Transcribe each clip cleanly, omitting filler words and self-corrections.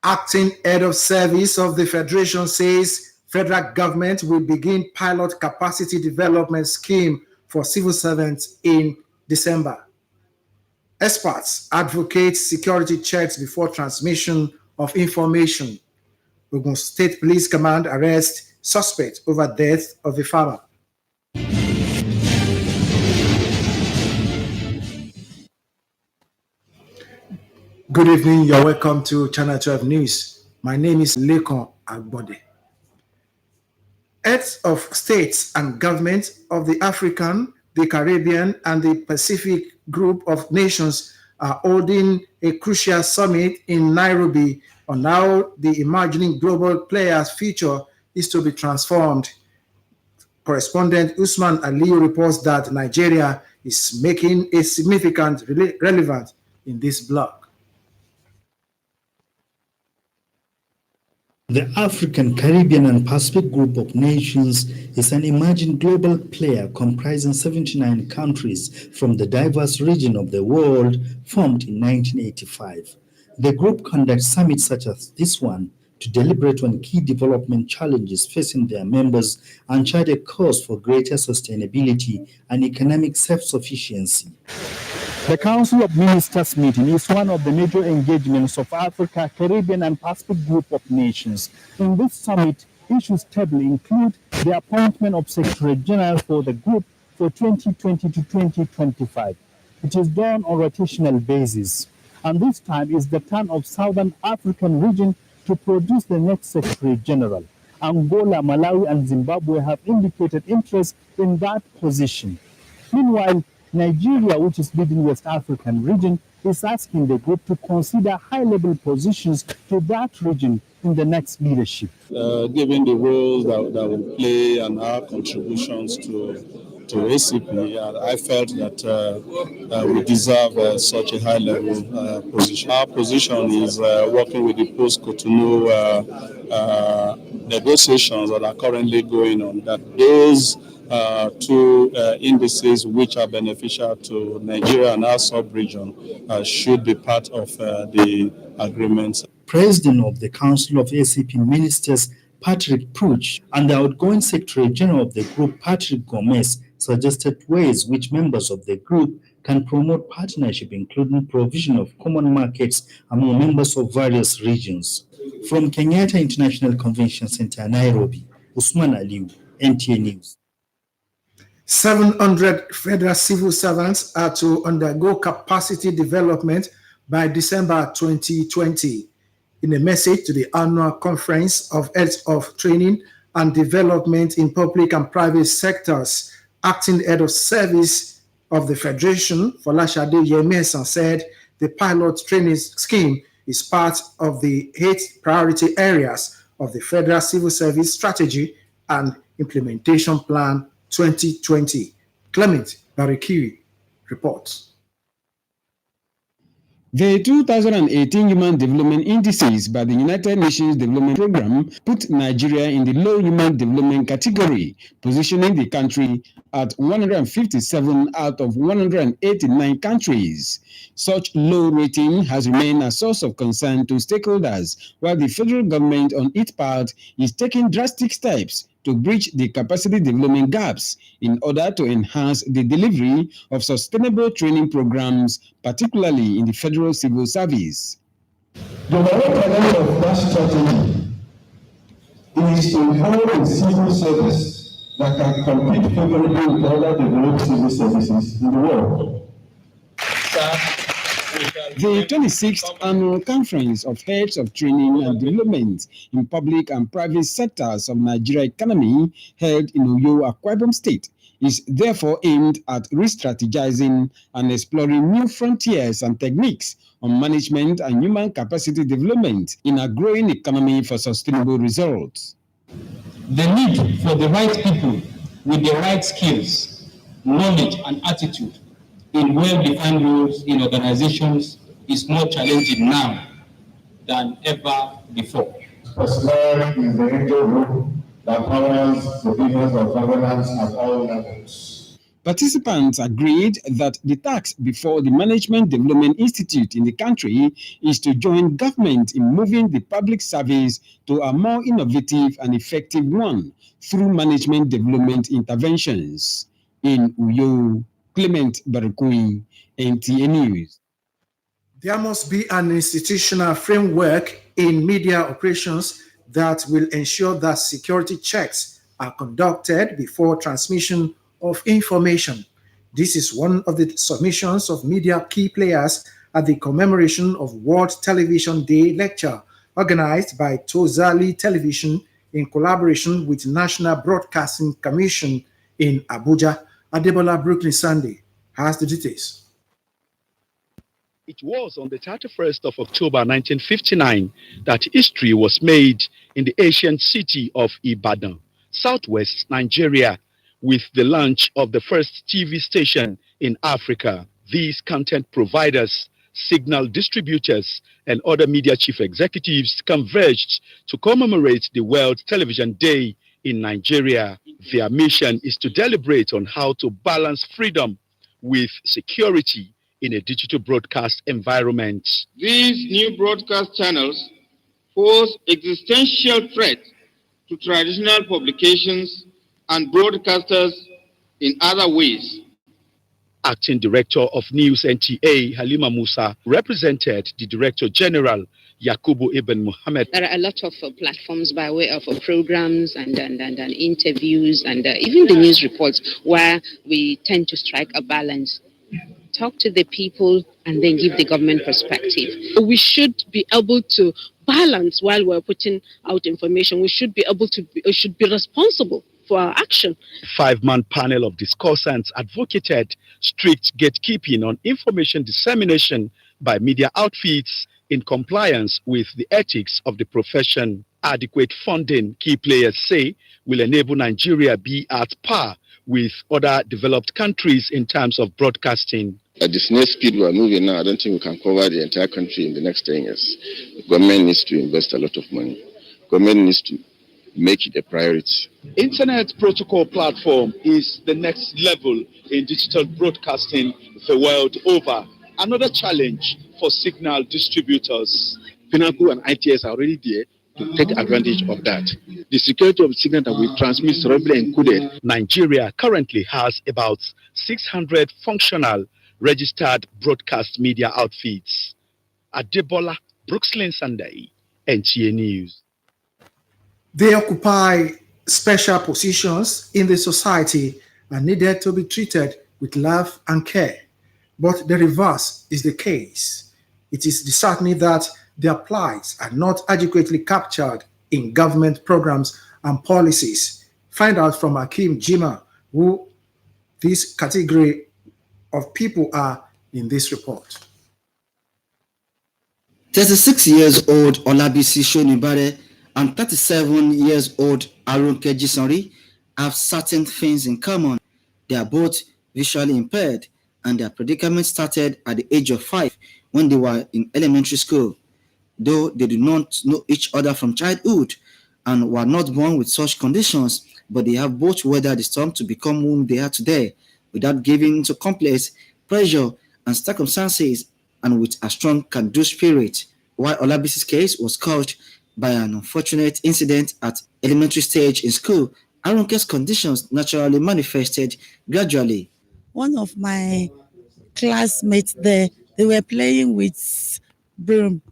Acting head of service of the Federation says federal government will begin pilot capacity development scheme for civil servants in December. Experts advocate security checks before transmission of information. Ogun State Police Command arrests suspect over death of a farmer. Good evening, you're welcome to Channel 12 News. My name is Lekon Agbode. Heads of states and governments of the African, the Caribbean, and the Pacific group of nations are holding a crucial summit in Nairobi on how the emerging global players' future is to be transformed. Correspondent Usman Aliyu reports that Nigeria is making a significant relevance in this bloc. The African, Caribbean, and Pacific group of nations is an emerging global player comprising 79 countries from the diverse region of the world formed in 1985. The group conducts summits such as this one to deliberate on key development challenges facing their members and chart a course for greater sustainability and economic self-sufficiency. The Council of Ministers meeting is one of the major engagements of Africa, Caribbean, and Pacific group of nations. In this summit, issues tabled include the appointment of Secretary General for the group for 2020 to 2025. It is done on a rotational basis. And this time is the turn of Southern African region to produce the next Secretary General. Angola, Malawi, and Zimbabwe have indicated interest in that position. Meanwhile, Nigeria, which is leading West African region, is asking the group to consider high-level positions to that region in the next leadership. Given the role that we play and our contributions to ACP, I felt that we deserve such a high-level position. Our position is working with the post-Cotonou negotiations that are currently going on, that those two indices which are beneficial to Nigeria and our sub-region should be part of the agreements. President of the Council of ACP Ministers, Patrick Pruch, and the outgoing Secretary General of the group, Patrick Gomez, suggested ways which members of the group can promote partnership, including provision of common markets among members of various regions. From Kenyatta International Convention Center, Nairobi, Usman Aliyu, Nta News. 700 federal civil servants are to undergo capacity development by December 2020. In a message to the annual conference of heads of training and development in public and private sectors, acting head of service of the Federation, Folashade Yemesan, said the pilot training scheme is part of the 8 priority areas of the Federal Civil Service Strategy and Implementation Plan 2020. Clement Barikiri reports. The 2018 Human Development Indices by the United Nations Development Programme put Nigeria in the low human development category, positioning the country at 157 out of 189 countries. Such low rating has remained a source of concern to stakeholders, while the federal government on its part is taking drastic steps to bridge the capacity development gaps in order to enhance the delivery of sustainable training programs, particularly in the federal civil service. The direct element of that strategy is to hold a civil service that can compete favorably with other developed civil services in the world. The 26th Annual Conference of Heads of Training and Development in Public and Private Sectors of Nigeria Economy, held in Oyo, Akwa Ibom State, is therefore aimed at re-strategizing and exploring new frontiers and techniques on management and human capacity development in a growing economy for sustainable results. The need for the right people with the right skills, knowledge, and attitude in well-defined roles in organizations is more challenging now than ever before. Personnel is the angel group that powers the business of governance at all levels. Participants agreed that the task before the Management Development Institute in the country is to join government in moving the public service to a more innovative and effective one through management development interventions. In Uyo, Clement Barukui, Nta News. There must be an institutional framework in media operations that will ensure that security checks are conducted before transmission of information. This is one of the submissions of media key players at the commemoration of World Television Day lecture organized by Tozali Television in collaboration with National Broadcasting Commission in Abuja. Adebola Brooklyn Sunday has the details. It was on the 31st of October 1959 that history was made in the ancient city of Ibadan, southwest Nigeria, with the launch of the first TV station in Africa. These content providers, signal distributors, and other media chief executives converged to commemorate the World Television Day in Nigeria. Their mission is to deliberate on how to balance freedom with security in a digital broadcast environment. These new broadcast channels pose existential threat to traditional publications and broadcasters in other ways. Acting Director of News NTA, Halima Musa, represented the Director General, Yakubu Ibn Muhammad. There are a lot of platforms by way of programs and interviews and even the news reports where we tend to strike a balance. Talk to the people and then give the government perspective. We should be able to balance while we're putting out information. We should be responsible for our action. Five-man panel of discussants advocated strict gatekeeping on information dissemination by media outfits in compliance with the ethics of the profession. Adequate funding, key players say, will enable Nigeria be at par with other developed countries in terms of broadcasting. At the snail speed we are moving now, I don't think we can cover the entire country in the next 10 years. The government needs to invest a lot of money. The government needs to make it a priority. Internet protocol platform is the next level in digital broadcasting the world over. Another challenge for signal distributors. Pinnacle and ITS are already there to take advantage of that. The security of the signal that we transmit is already encoded. Nigeria currently has about 600 functional registered broadcast media outfits. Adebola Brooklyn Sunday, NTA News. They occupy special positions in the society and needed to be treated with love and care. But the reverse is the case. It is disheartening that their plights are not adequately captured in government programs and policies. Find out from Hakeem Jima who this category of people are in this report. 36-years-old Olabisi Shonibare and 37-years-old Arunke Jisonri have certain things in common. They are both visually impaired, and their predicament started at the age of 5 when they were in elementary school. Though they do not know each other from childhood and were not born with such conditions, but they have both weathered the storm to become whom they are today, without giving into complex pressure and circumstances, and with a strong can-do spirit. While Olabisi's case was caused by an unfortunate incident at elementary stage in school, Arunke's conditions naturally manifested gradually. One of my classmates there, they were playing with broom,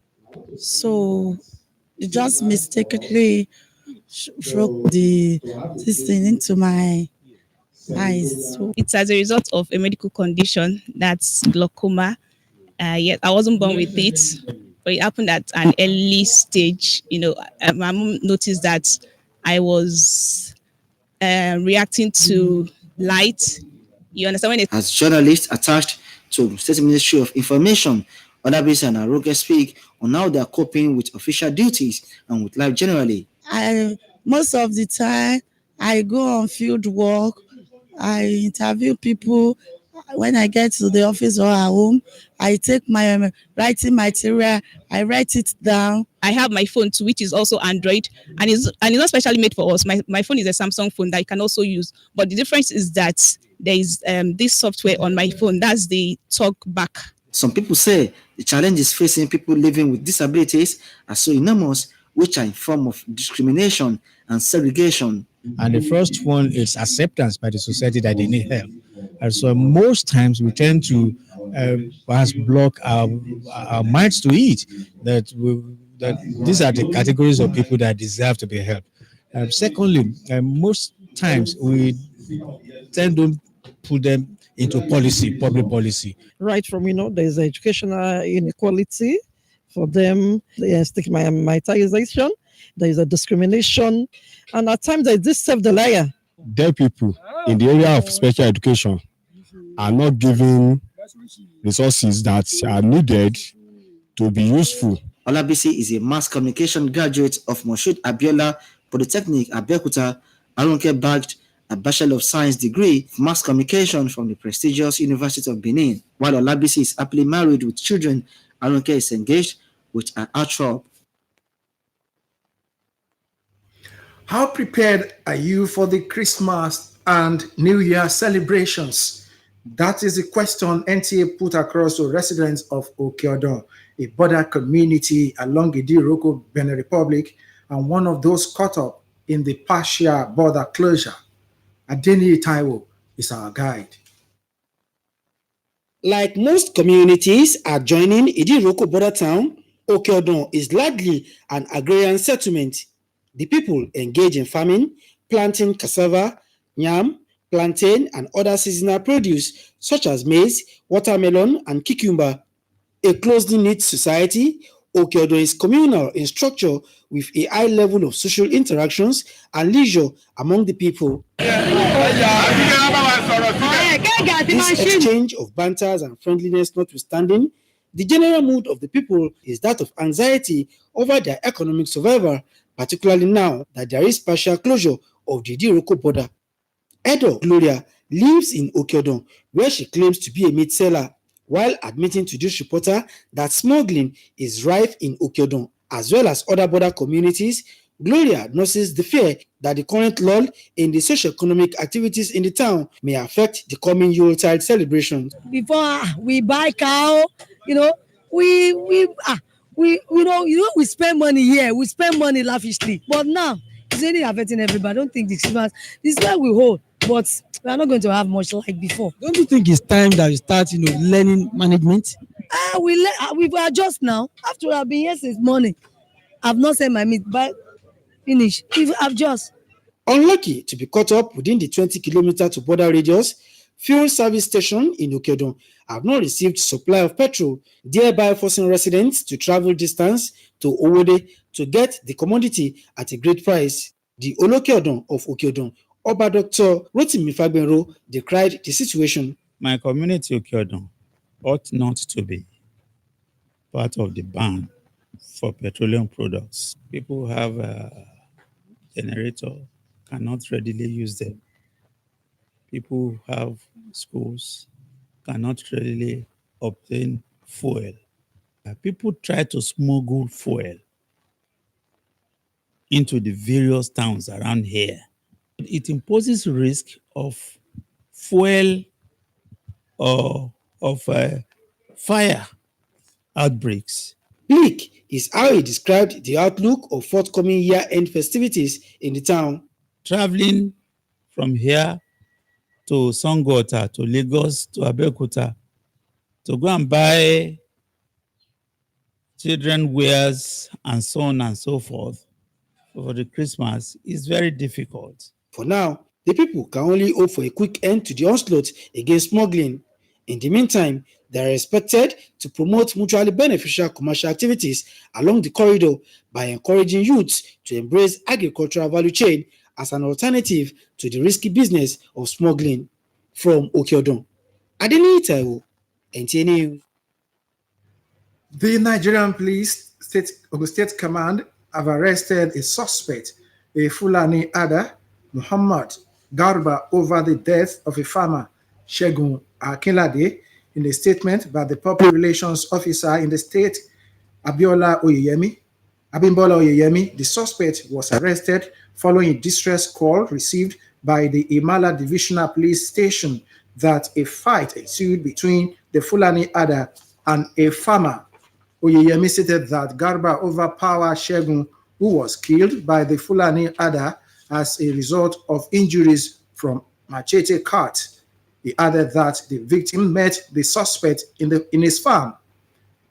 so they just mistakenly struck this thing into my eyes. So it's as a result of a medical condition, that's glaucoma. Yet I wasn't born with it, but it happened at an early stage. My mom noticed that I was reacting to light. You understand? As journalists attached to State Ministry of Information, Olabisi and Arunke speak on how they are coping with official duties and with life generally. Most of the time, I go on field work. I interview people. When I get to the office or at home, I take my writing material, I write it down. I have my phone too, which is also Android, and it's not specially made for us. My phone is a Samsung phone that you can also use. But the difference is that there is this software on my phone. That's the talk back. Some people say the challenges facing people living with disabilities are so enormous, which are in form of discrimination and segregation. And the first one is acceptance by the society that they need help. And so most times we tend to perhaps block our minds to it, that these are the categories of people that deserve to be helped. Secondly, most times we tend to put them into policy, public policy. Right from, there's educational inequality for them, there's stigmatization, there is a discrimination, and at times there is this self-denial. Deaf people in the area of special education are not given resources that are needed to be useful. Olabisi is a mass communication graduate of Moshood Abiola Polytechnic, Abeokuta. Arunke bagged a Bachelor of Science degree of Mass Communication from the prestigious University of Benin. While Olabisi is happily married with children, Arunke is engaged with an archer. How prepared are you for the Christmas and New Year celebrations? That is the question NTA put across to residents of Okeodon, a border community along the Idiroko, Benin Republic, and one of those caught up in the partial border closure. Adeni Taiwo is our guide. Like most communities adjoining Idiroko border town, Okeodon is largely an agrarian settlement. The people engage in farming, planting cassava, yam, plantain, and other seasonal produce such as maize, watermelon, and cucumber. A closely knit society, Okeodon is communal in structure with a high level of social interactions and leisure among the people. This exchange of banters and friendliness notwithstanding, the general mood of the people is that of anxiety over their economic survival, particularly now that there is partial closure of the Idiroko border. Edo Gloria lives in Okeodon, where she claims to be a meat seller, while admitting to this reporter that smuggling is rife in Okeodon, as well as other border communities. Gloria notices the fear that the current lull in the socio-economic activities in the town may affect the coming Yuletide celebrations. Before we buy cow, we spend money here, we spend money lavishly. But now it's really affecting everybody. I don't think this is where we hold, but we are not going to have much like before. Don't you think it's time that we start, learning management? We adjust now. After I've been here since morning, I've not sent my meat, but finish. I've just. Unlucky to be caught up within the 20-kilometer to border radius, fuel service station in Okeodon have not received supply of petrol, thereby forcing residents to travel distance to Owode to get the commodity at a great price. The Olokeodon of Okeodon, Oba Dr. Rotimi Fagbenro, decried the situation. My community, Okeodon, ought not to be part of the ban for petroleum products. People have a generator, cannot readily use them. People who have schools cannot readily obtain fuel. People try to smuggle fuel into the various towns around here. It imposes risk of fuel or of fire outbreaks. Bleak is how he described the outlook of forthcoming year-end festivities in the town. Traveling from here to Sangota, to Lagos, to Abeokuta, to go and buy children wares and so on and so forth for the Christmas is very difficult. For now, the people can only hope for a quick end to the onslaught against smuggling. In the meantime, they are expected to promote mutually beneficial commercial activities along the corridor by encouraging youths to embrace agricultural value chain as an alternative to the risky business of smuggling. From Okeodon, Adeni Taiwo, NTA News. The Nigerian Police State Command have arrested a suspect, a Fulani Ada, Muhammad Garba, over the death of a farmer, Shegun Akinlade. In a statement by the public relations officer in the state, Abimbola Oyeyemi, the suspect was arrested following a distress call received by the Imala Divisional Police Station that a fight ensued between the Fulani Ada and a farmer. Oyeyemi stated that Garba overpowered Shegun, who was killed by the Fulani Ada as a result of injuries from machete cut. He added that the victim met the suspect in his farm,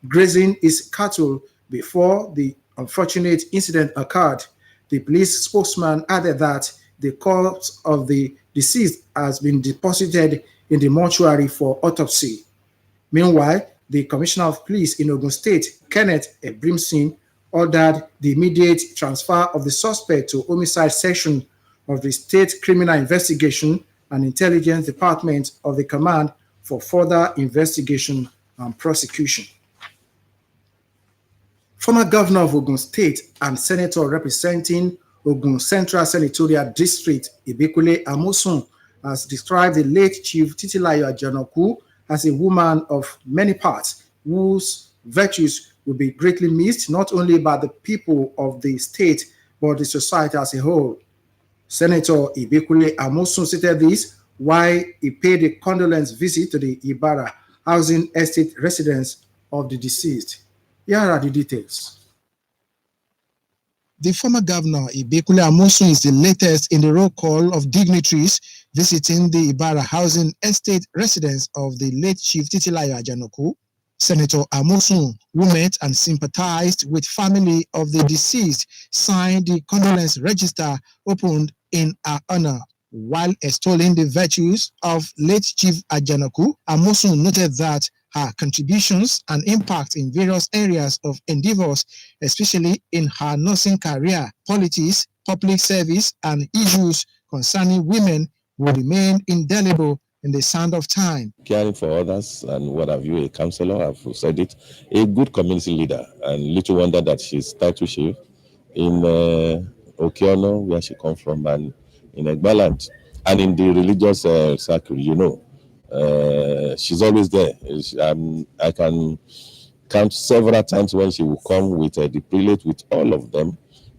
grazing his cattle before the unfortunate incident occurred. The police spokesman added that the corpse of the deceased has been deposited in the mortuary for autopsy. Meanwhile, the Commissioner of Police in Ogun State, Kenneth Ebrimson, ordered the immediate transfer of the suspect to Homicide Section of the State Criminal Investigation and Intelligence Department of the Command for further investigation and prosecution. Former Governor of Ogun State and Senator representing Ogun Central Senatorial District, Ibekule Amosun, has described the late Chief Titilayo Ajanaku as a woman of many parts, whose virtues will be greatly missed not only by the people of the state, but the society as a whole. Senator Ibekule Amosun stated this while he paid a condolence visit to the Ibara housing estate residence of the deceased. Here are the details. The former governor, Ibekule Amosun, is the latest in the roll call of dignitaries visiting the Ibara housing estate residence of the late Chief Titilayo Ajanaku. Senator Amosun, who met and sympathized with family of the deceased, signed the condolence register opened in her honor. While extolling the virtues of late Chief Ajanaku, Amosun noted that her contributions and impact in various areas of endeavors, especially in her nursing career, politics, public service, and issues concerning women, will remain indelible in the sand of time. Caring for others and what have you, a counselor, I've said it, a good community leader, and little wonder that she's title chief in Okiono, where she comes from, and in Egbaland, and in the religious circle, you know. She's always there. I can count several times when she will come with the prelate with all of them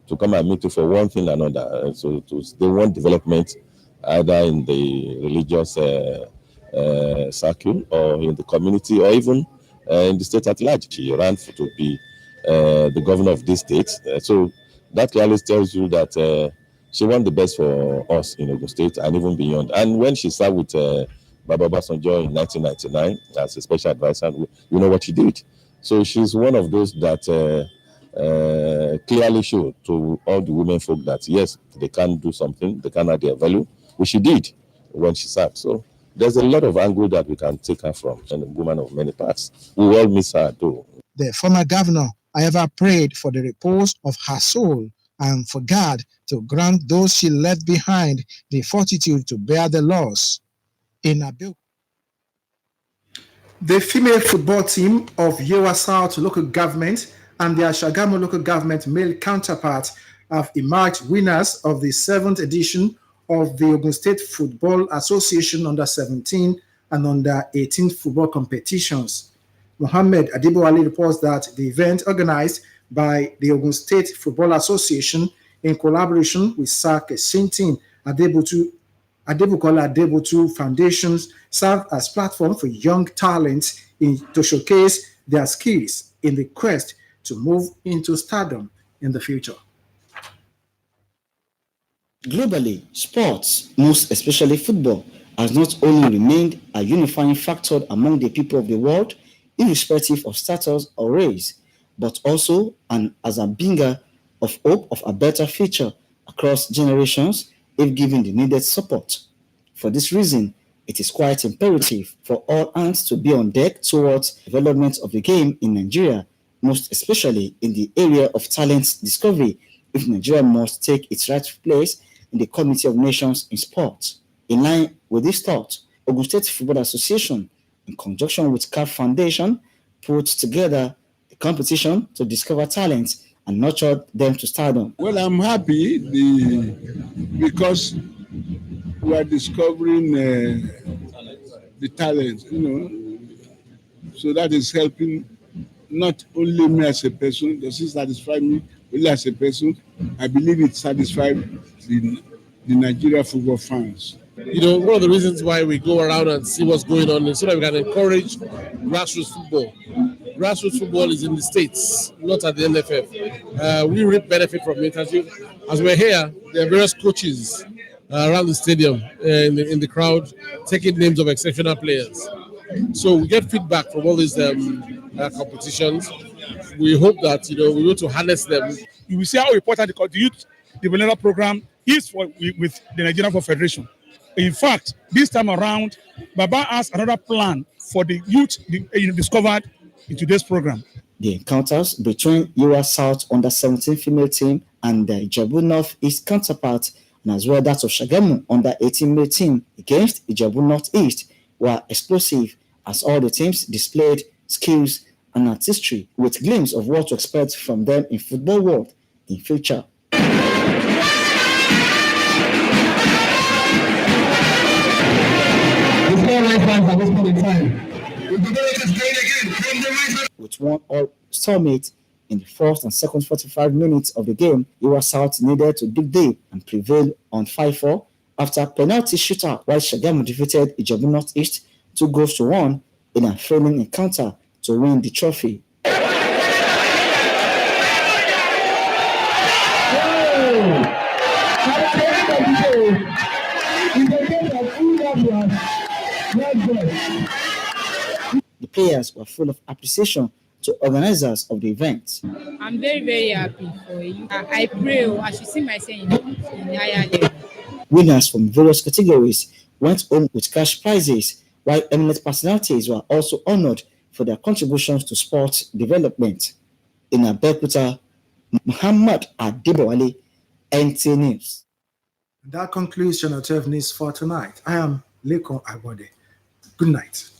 to come and meet you for one thing or another. So they want development either in the religious circle or in the community or even in the state at large. She ran to be the governor of this state. So that clearly tells you that she wants the best for us in Ogun State and even beyond. And when she served with Baba Basanjo in 1999 as a special advisor, you know what she did. So she's one of those that clearly showed to all the women folk that yes, they can do something, they can add their value, which she did when she served. So there's a lot of angle that we can take her from, and a woman of many parts. We all miss her too. The former governor, however, prayed for the repose of her soul and for God to grant those she left behind the fortitude to bear the loss. In Abeokuta, the female football team of Yewa South local government and their Shagamu local government male counterparts have emerged winners of the 7th edition of the Ogun State Football Association Under-17 and Under-18 football competitions. Mohammed Adibowale reports that the event organized by the Ogun State Football Association in collaboration with SAC Sintin Adebukola Adebotu Foundations served as platform for young talents to showcase their skills in the quest to move into stardom in the future. Globally, sports, most especially football, has not only remained a unifying factor among the people of the world, irrespective of status or race, but also as a bringer of hope of a better future across generations if given the needed support. For this reason, it is quite imperative for all hands to be on deck towards development of the game in Nigeria, most especially in the area of talent discovery, if Nigeria must take its rightful place in the Committee of Nations in Sport. In line with this thought, Ogun State Football Association, in conjunction with CAF Foundation, put together a competition to discover talents and nurture them to stardom. Well, I'm happy because we are discovering the talent, so that is helping not only me as a person, does it satisfy me only as a person, I believe it satisfies the the Nigeria football fans. You know, one of the reasons why we go around and see what's going on is so that we can encourage grassroots football. Grassroots football is in the States, not at the NFF. We reap benefit from it. As we're here, there are various coaches around the stadium, in the crowd, taking names of exceptional players. So we get feedback from all these competitions. We hope that, you know, we want to harness them. You will see how important the youth development program is with the Nigerian Football Federation. In fact, this time around, Baba has another plan for the youth discovered in today's program. The encounters between Yura South under-17 female team and the Ijebu North East counterpart, and as well that of Shagamu under-18 male team against Ijebu North East, were explosive as all the teams displayed skills and artistry with glimpse of what to expect from them in football world in future. With one all-star-mate in the first and second 45 minutes of the game, Yura South needed to dig deep and prevail on 5-4 after a penalty shootout, while Shagamu defeated Ijebu North East 2-1 in a thrilling encounter to win the trophy. The players were full of appreciation to organizers of the event. I'm very, very happy for you. I pray I should see myself in higher level. Winners from various categories went home with cash prizes, while eminent personalities were also honored for their contributions to sports development. In Abeokuta, Muhammad Adebowale, NTA News. That concludes Channel 12 News for tonight. I am Lekon Agbode. Good night.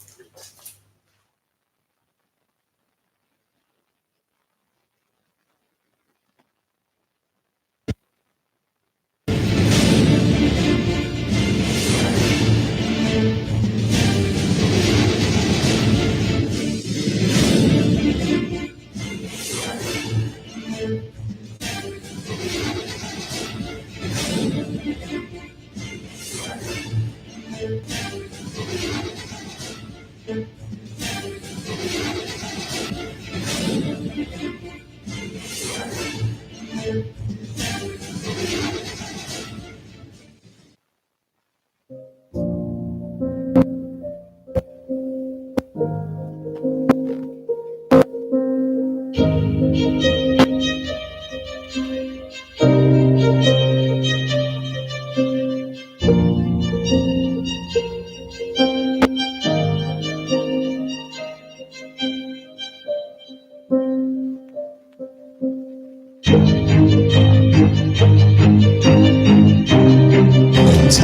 Nta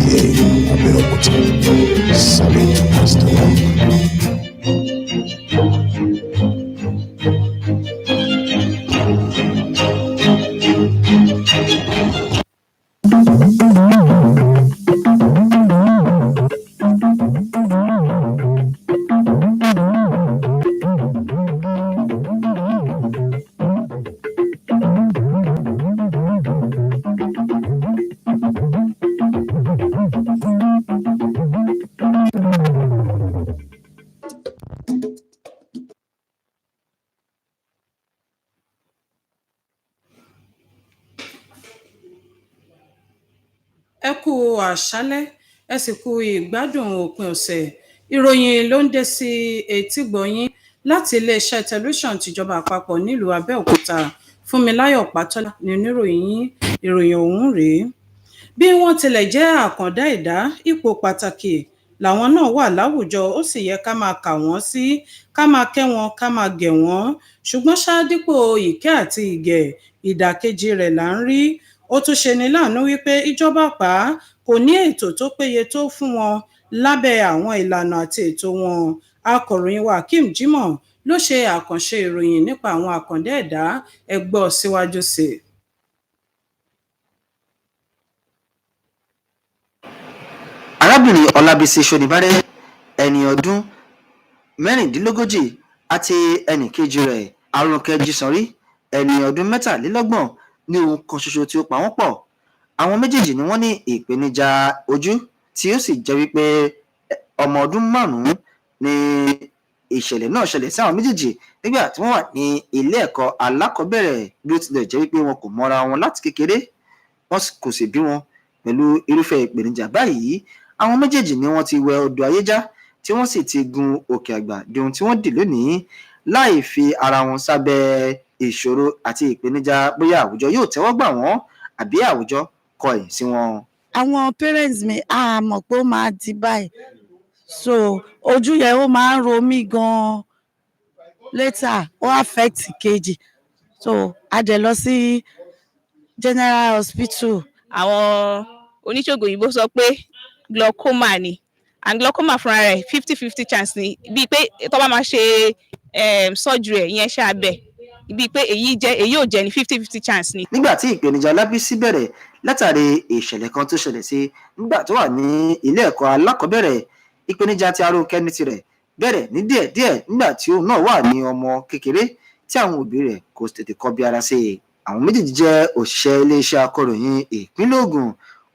Abeokuta, solid as the rock. Ẹ kú àṣálẹ́, ẹ sì kú ìgbádùn òpin ọ̀sẹ̀. Ìròyìn ló ń dé sí etígbọ̀yín láti iléeṣẹ́ tẹlifíṣàn tìjọba àpapọ̀ nílùú Abẹ́òkúta. Fúnmiláyọ̀ Pátọ́lá ni oníròyìn ìròyìn ọ̀hún rèé. Bí wọ́n tilẹ̀ jẹ́ àkàndá ẹ̀dá, ipò pàtàkì làwọn náà wà láwùjọ, ó sì yẹ ká máa kà wọ́n sí, ká máa kẹ́ wọn, ká máa gẹ̀ wọ́n. Ṣùgbọ́n ṣá dípò ìkẹ́ àti ìgẹ̀, ìdàkejì rẹ̀ là ń rí. Ó tún ṣe ní láàánú wípé ìjọba kò ní ètò tó péye tó fún wọn lábẹ́ àwọn ìlànà àti ètò wọn. Akọ̀ròyìn wa Hakeem Jimoh ló ṣe àkànṣe ìròyìn nípa àwọn àkàndá ẹ̀dá, ẹ gbọ́ síwájú sí i. Arábìnrin Ọlábísí Ṣonibáré, ẹni ọdún mẹ́rìndínlógójì, àti ẹnì kejì rẹ̀ Àrùnkẹ́ Jísànrí, ẹni ọdún mẹ́tàlélọ́gbọ̀n, ní ohun kan ṣoṣo tí ó pa wọ́n pọ̀. àwọn méjèèjì ni wọ́n ní ìpèníjà ojú tí ó sì jẹ́ wípé ọmọ ọdún 5 ni ìṣẹ̀lẹ̀ náà ṣẹlẹ̀ sí àwọn méjèèjì nígbà tí wọ́n wà ní ilé ẹ̀kọ́ alákọ̀ọ́bẹ̀rẹ̀ bí ó tilẹ̀ jẹ́ wípé wọn kò mọra wọn láti kékeré wọ́n kò sì bí wọn pẹ̀lú irúfẹ́ ìpèníjà báyìí. Àwọn méjèèjì ni wọ́n ti wẹ odò ayéjá tí wọ́n sì ti gun òkè àgbà di ohun tí wọ́n dì lónìí láì fi ara wọn sábẹ́ ìṣòro àti ìpèníjà bóyá àwùjọ yóò tẹ́wọ́ gbà wọ́n àbí àwùjọ kọ ẹ̀yìn sí wọn. Àwọn parents mi á mọ̀ pé ó máa di báyìí so ojú yẹn ó máa ń ro mí gan-an later ó affect kejì so a dẹ̀ lọ sí general hospital. Àwọn oníṣègùn òyìnbó sọ pé glaucoma ni and glaucoma fúnra rẹ̀ 50-50 chance ni bíi pé tó bá máa ṣe surgery ẹ̀ ìyẹn ṣe abẹ bíi pé èyí ò jẹ́ ní 50-50 chance ni. Nígbà tí ìpèníjà Ọlábísí bẹ̀rẹ̀ látàrí ìṣẹ̀lẹ̀ kan tó ṣẹlẹ̀ sí nígbà tó wà ní ilé ẹ̀kọ́ alákọ̀ọ́bẹ̀rẹ̀ ìpèníjà tí Arónkẹ́ ní tirẹ̀ bẹ̀rẹ̀ ní díẹ̀díẹ̀ nígbà tí òun náà wà ní ọmọ kékeré tí àwọn òbí rẹ̀ kò tètè kọbi ara sí i. Àwọn méjèèjì jẹ́ òṣìṣẹ́ iléeṣẹ́ akọ̀ròyìn ìpínlẹ̀ Ògùn.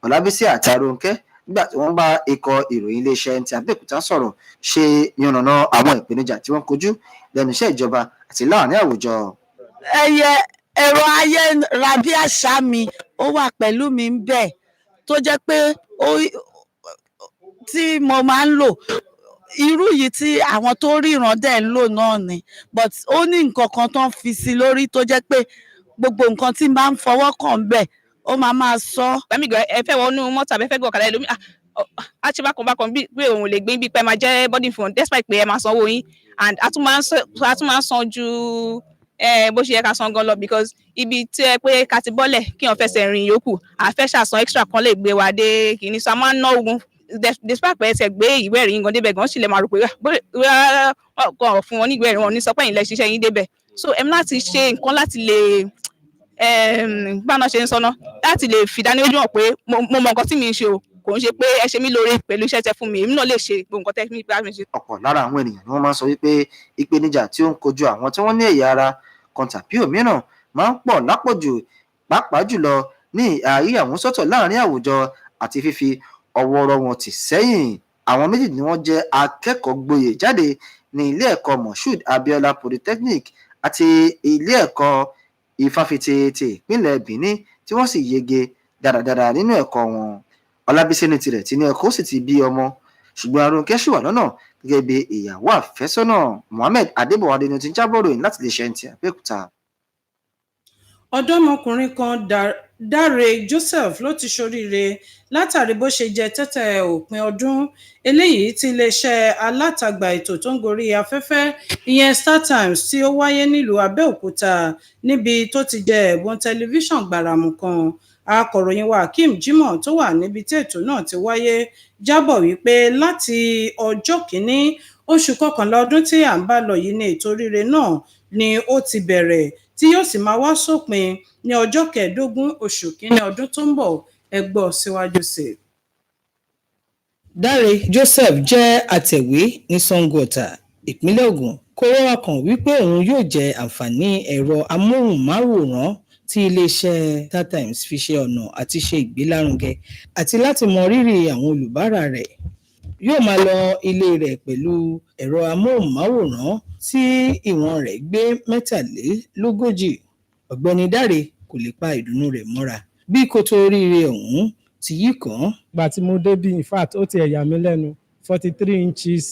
Ọlábísí àti Arónkẹ́ nígbà tí wọ́n bá ikọ̀ ìròyìn iléeṣẹ́ Nta Abeokuta sọ̀rọ̀ ṣe yànnàná àwọn ìpèníjà tí wọ́n kojú lẹ́nu iṣẹ́ ìjọba àti láàrin àwùjọ. Ẹ̀rọ ayárabíàṣá mi ó wà pẹ̀lú mi ń bẹ̀ tó jẹ́ pé tí mo máa ń lò irú yìí tí àwọn tó ríran dẹ̀ ń lò náà ni but ó ní nǹkan kan tó ń fi sí lórí tó jẹ́ pé gbogbo nǹkan tí n bá ń fọwọ́ kàn bẹ̀ ó máa sọ. Bámi gan ẹ fẹ́ wọnú mọ́tò àbẹ́ fẹ́ gbọ́ ọ̀kadà ẹlòmíì á ṣe bákan bí pé òun lè gbé bí pé máa jẹ́ body phone despite pé ẹ máa sanwó yín and a tún máa ń san ju bó ṣe yẹ ká san gan lọ because ibi tí ẹ pé ká ti bọ́lẹ̀ kí wọ́n fẹsẹ̀ rìn yòókù àfẹ́ ṣàsan extra kan lè gbé wa dé kìíní so a máa ń ná ogun despite pé ẹsẹ̀ gbé ìwé ẹ̀rí gan débẹ̀ gan sì lè máa rò pé ọkọ̀ fún wọn ní ìwé ẹ̀rí wọn ní sọ pé ẹ̀yin lẹ ṣiṣẹ́ yín débẹ̀ so ẹ láti ṣe nǹkan láti lè gbàna ṣe ń sọnà láti lè fìdánilójú hàn pé mo mọ nǹkan tí mi ń ṣe o kò ń ṣe pé ẹ ṣe mí lóore pẹ̀lú iṣẹ́ tẹ fún mi èmi náà lè ṣe gbogbo nǹkan tẹ́ mi bá mi ṣe. Ọ̀pọ̀ lára àwọn ènìyàn ni wọ́n máa ń sọ wípé ìpèníjà tí ó ń kojú àwọn tí wọ́n ní ẹ̀yà ara kan tàbí òmíràn máa ń pọ̀ lápọ̀jù pàápàá jùlọ ní ààyè àwọn sọ́tọ̀ láàrin àwùjọ àti fífi ọwọ́ ọ̀rọ̀ wọn tì sẹ́yìn. Àwọn méjì ni wọ́n jẹ́ akẹ́kọ̀ọ́ gboyè jáde ní ilé ẹ̀kọ́ Moshood Abiola Polytechnic àti ilé ẹ̀kọ́ Ifáfitì ti ìpínlẹ̀ Benin tí wọ́n sì yege dáradára nínú ẹ̀kọ́ wọn. Ọlábísí ní tirẹ̀ tí ní ẹ̀kọ́ sì ti bí ọmọ ṣùgbọ́n Arónkẹ́ ṣì wà lọ́nà gẹ́gẹ́ bí ìyàwó àfẹ́sọ́nà. Mohammed Adébọ̀wádé ni ó ti ń jábọ̀ ròyìn láti lè ṣe Nta Abeokuta. Ọ̀dọ́mọkùnrin kan Dáre Joseph ló ti ṣoríire látàrí bó ṣe jẹ tẹ́tẹ́ òpin ọdún eléyìí tí iléeṣẹ́ alátagbà ètò tó ń gorí afẹ́fẹ́ ìyẹn StarTimes tí ó wáyé nílùú Abẹ́òkúta níbi tó ti jẹ ẹ̀bùn tẹlifíṣàn gbàràmù kan. Akọ̀ròyìn wa Hakeem Jimoh tó wà níbi tí ètò náà ti wáyé jábọ̀ wípé láti ọjọ́ kìíní oṣù kọkànlá ọdún tí à ń bá lọ yìí ní ètò oríire náà ni ó ti bẹ̀rẹ̀ tí yóò sì máa wá sópin ní ọjọ́ 15 oṣù kìíní ọdún tó ń bọ̀. Ẹ gbọ́ síwájú sí i. Dáre Joseph jẹ́ atẹ̀wé ní Sango Ọ̀tà, ìpínlẹ̀ Ògùn. Kó wá kàn wípé òun yóò jẹ àǹfààní ẹ̀rọ amóhùnmáwòrán tí iléeṣẹ́ StarTimes fi ṣe ọ̀nà àti ṣe ìgbélárugẹ àti láti mọ rírì àwọn olùbárà rẹ̀. Yóò máa lọ ilé rẹ̀ pẹ̀lú ẹ̀rọ amóhùnmáwòrán tí ìwọ̀n rẹ̀ gbé 43. Ọ̀gbẹ́ni Dáre kò lè pa ìdùnnú rẹ̀ mọ́ra bí kòtò oríire ọ̀hún ti yí kàn. Ìgbà tí mo débí in fact ó ti ẹ̀yà mi lẹ́nu 43 inches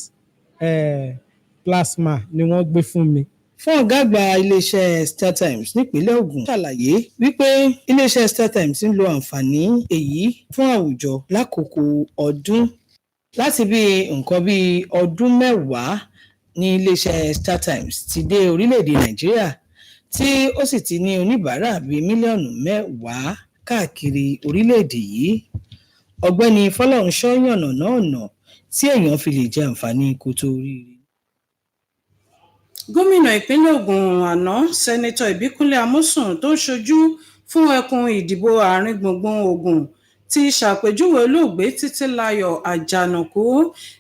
plasma ni wọ́n gbé fún mi. Fún ọ̀gá àgbà iléeṣẹ́ StarTimes nípínlẹ̀ Ògùn ṣàlàyé wípé iléeṣẹ́ StarTimes ń lo àǹfààní èyí fún àwùjọ lákòókò ọdún. Láti bí nǹkan bí ọdún 10 ní iléeṣẹ́ StarTimes ti dé orílẹ̀-èdè Nàìjíríà tí ó sì ti ní oníbàárà bíi mílíọ̀nù 10 káàkiri orílẹ̀-èdè yìí. Ọ̀gbẹ́ni Fọlọ́runṣọ́ yànnàná ọ̀nà tí èèyàn fi lè jẹ àǹfààní kòtò oríire. Gómìnà ìpínlẹ̀ Ògùn àná Sẹ́nẹ́tọ̀ Ìbíkúnlé Amósùn tó ń ṣojú fún ẹkùn ìdìbò àárín gbùngbùn Ògùn ti ṣàpèjúwe olóògbé Títílayọ̀ Àjànàkú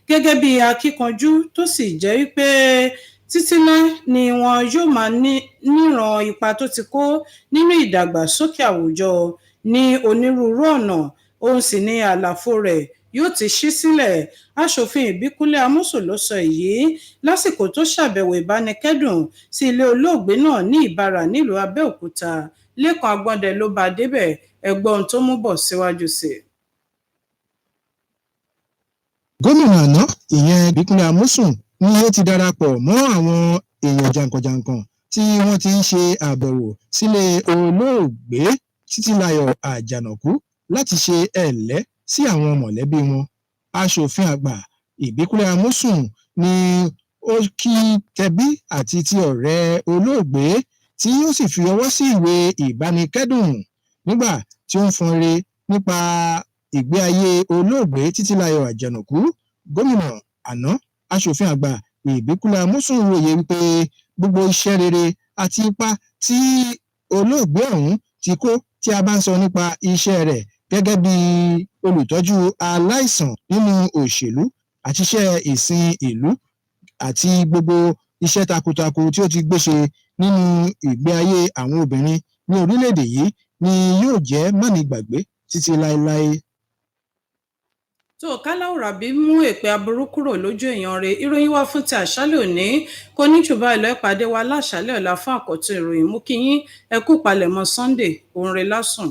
gẹ́gẹ́ bí akíkanjú tó sì jẹ́ wípé títílá ni wọn yóò máa níran ipa tó ti kó nínú ìdàgbàsókè àwùjọ. ní onírúurú ọ̀nà, òun sì ni àlàfo rẹ̀ yóò ti ṣí sílẹ̀. Aṣòfin Ìbíkúnlé Amósùn ló sọ èyí lásìkò tó ṣàbẹ̀wò ìbánikẹ́dùn sí ilé olóògbé náà ní Ìbàrà nílùú Abẹ́òkúta. Lékan Agbọ́ndẹ ló bá débẹ̀, ẹ gbọ́ ohun tó mú bọ̀ síwájú sí i. Gómìnà àná ìyẹn Ìbíkúnlé Amósùn ni ó ti darapọ̀ mọ́ àwọn èèyàn jàǹkànjàǹkàn tí wọ́n ti ń ṣe àbẹ̀wò sílé olóògbé Títílayọ̀ Àjànàkú láti ṣe ẹ̀lẹ́ sí àwọn mọ̀lẹ́bí wọn. Aṣòfin àgbà Ìbíkúnlé Amósùn ni ó kí tẹbí àti ti ọ̀rẹ́ olóògbé tí ó sì fi ọwọ́ sí ìwé ìbánikẹ́dùn nígbà tí ó ń fọn rere nípa ìgbé ayé olóògbé Títílayọ̀ Àjànàkú. Gómìnà àná aṣòfin àgbà Ìbíkúnlé Amósùn wòye wípé gbogbo iṣẹ́ rere àti ipa tí olóògbé ọ̀hún ti kó tí a bá ń sọ nípa iṣẹ́ rẹ̀ gẹ́gẹ́ bí olùtọ́jú aláìsàn nínú òṣèlú àti iṣẹ́ ìsìn ìlú àti gbogbo iṣẹ́ takuntakun tí ó ti gbé ṣe nínú ìgbé ayé àwọn obìnrin ní orílẹ̀-èdè yìí ni yóò jẹ́ mánigbàgbé títí láéláé. tó Káláwùrà bí mú èpè aburú kúrò lójú èèyàn rẹ̀. Ìròyìn wá fún ti àṣálẹ́ òní kò ní jù báyìí lọ. Ẹ pàdé wa láṣálẹ́ ọ̀la fún àkọ́tún ìròyìn. Mú kí yín ẹ kú palẹ̀mọ́ Sunday, òun rẹ̀ lásùn.